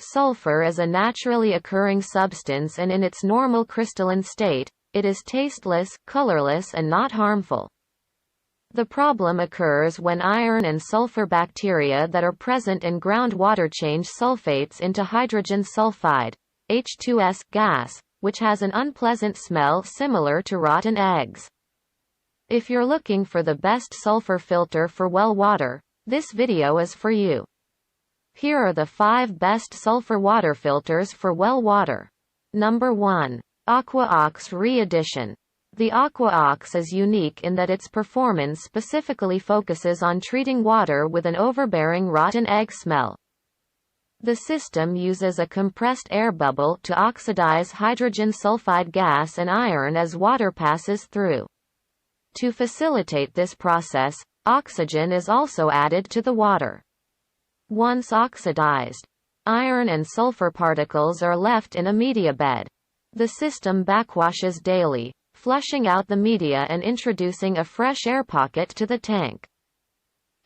Sulfur is a naturally occurring substance, and in its normal crystalline state, it is tasteless, colorless, and not harmful. The problem occurs when iron and sulfur bacteria that are present in groundwater change sulfates into hydrogen sulfide, H2S, gas, which has an unpleasant smell similar to rotten eggs. If you're looking for the best sulfur filter for well water, this video is for you. Here are the 5 best sulfur water filters for well water. Number 1. AquaOx Re-Edition. The AquaOx is unique in that its performance specifically focuses on treating water with an overbearing rotten egg smell. The system uses a compressed air bubble to oxidize hydrogen sulfide gas and iron as water passes through. To facilitate this process, oxygen is also added to the water. Once oxidized, iron and sulfur particles are left in a media bed. The system backwashes daily, flushing out the media and introducing a fresh air pocket to the tank.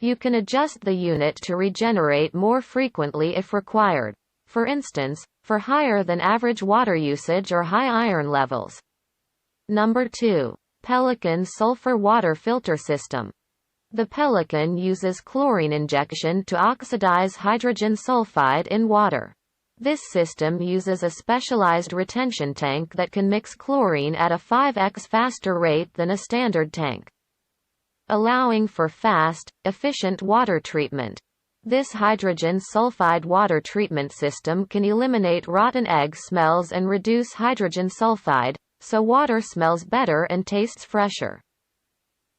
You can adjust the unit to regenerate more frequently if required, for instance, for higher than average water usage or high iron levels. Number 2. Pelican Sulfur Water Filter System. The Pelican uses chlorine injection to oxidize hydrogen sulfide in water. This system uses a specialized retention tank that can mix chlorine at a 5x faster rate than a standard tank, allowing for fast, efficient water treatment. This hydrogen sulfide water treatment system can eliminate rotten egg smells and reduce hydrogen sulfide, so water smells better and tastes fresher.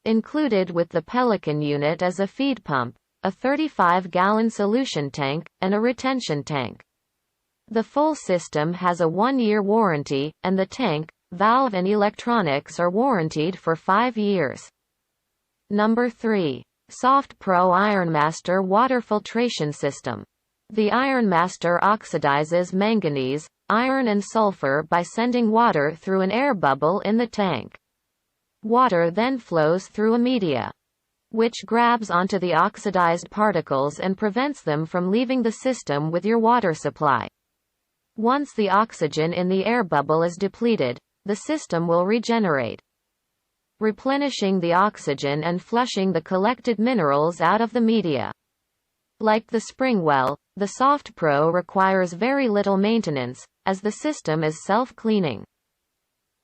Included with the Pelican unit is a feed pump, a 35-gallon solution tank, and a retention tank. The full system has a 1-year warranty, and the tank, valve and electronics are warranted for 5 years. Number 3. SoftPro IronMaster Water Filtration System. The IronMaster oxidizes manganese, iron and sulfur by sending water through an air bubble in the tank. Water then flows through a media, which grabs onto the oxidized particles and prevents them from leaving the system with your water supply. Once the oxygen in the air bubble is depleted, the system will regenerate, replenishing the oxygen and flushing the collected minerals out of the media. Like the spring well, the SoftPro requires very little maintenance, as the system is self-cleaning,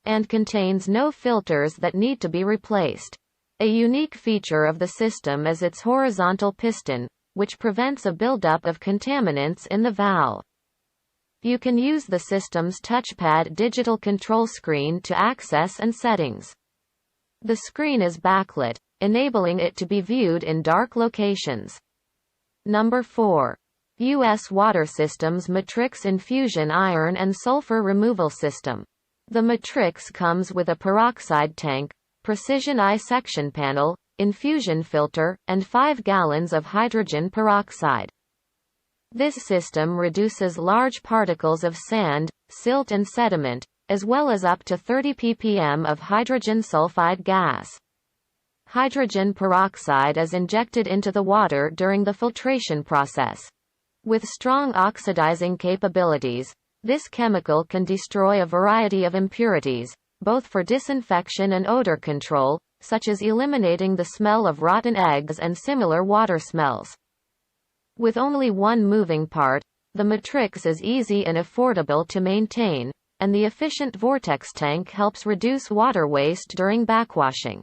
and contains no filters that need to be replaced. A unique feature of the system is its horizontal piston, which prevents a buildup of contaminants in the valve. You can use the system's touchpad digital control screen to access and settings. The screen is backlit, enabling it to be viewed in dark locations. Number 4. US Water Systems Matrix Infusion Iron and Sulfur Removal System. The Matrix comes with a peroxide tank, precision eye section panel, infusion filter, and 5 gallons of hydrogen peroxide. This system reduces large particles of sand, silt and sediment, as well as up to 30 ppm of hydrogen sulfide gas. Hydrogen peroxide is injected into the water during the filtration process. With strong oxidizing capabilities, this chemical can destroy a variety of impurities, both for disinfection and odor control, such as eliminating the smell of rotten eggs and similar water smells. With only one moving part, the Matrix is easy and affordable to maintain, and the efficient vortex tank helps reduce water waste during backwashing.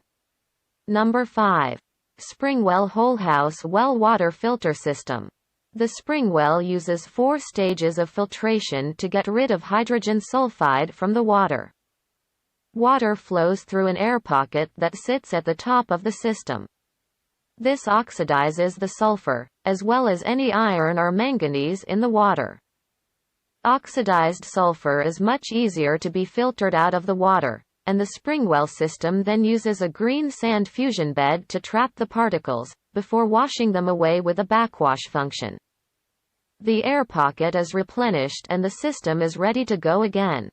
Number 5. Springwell Whole House Well Water Filter System. The Springwell uses 4 stages of filtration to get rid of hydrogen sulfide from the water. Water flows through an air pocket that sits at the top of the system. This oxidizes the sulfur, as well as any iron or manganese in the water. Oxidized sulfur is much easier to be filtered out of the water, and the Springwell system then uses a green sand fusion bed to trap the particles, before washing them away with a backwash function. The air pocket is replenished and the system is ready to go again.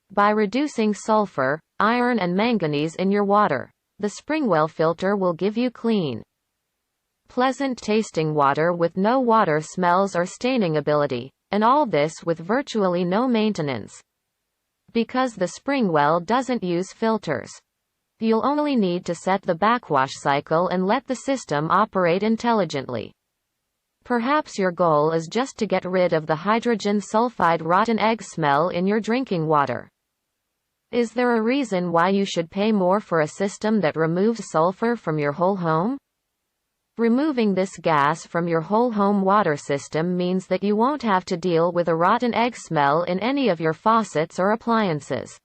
By reducing sulfur, iron and manganese in your water, the Springwell filter will give you clean, pleasant tasting water with no water smells or staining ability. And all this with virtually no maintenance. Because the spring well doesn't use filters. You'll only need to set the backwash cycle and let the system operate intelligently. Perhaps your goal is just to get rid of the hydrogen sulfide rotten egg smell in your drinking water. Is there a reason why you should pay more for a system that removes sulfur from your whole home? Removing this gas from your whole home water system means that you won't have to deal with a rotten egg smell in any of your faucets or appliances.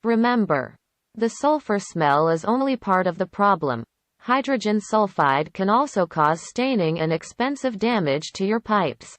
Remember, the sulfur smell is only part of the problem. Hydrogen sulfide can also cause staining and expensive damage to your pipes.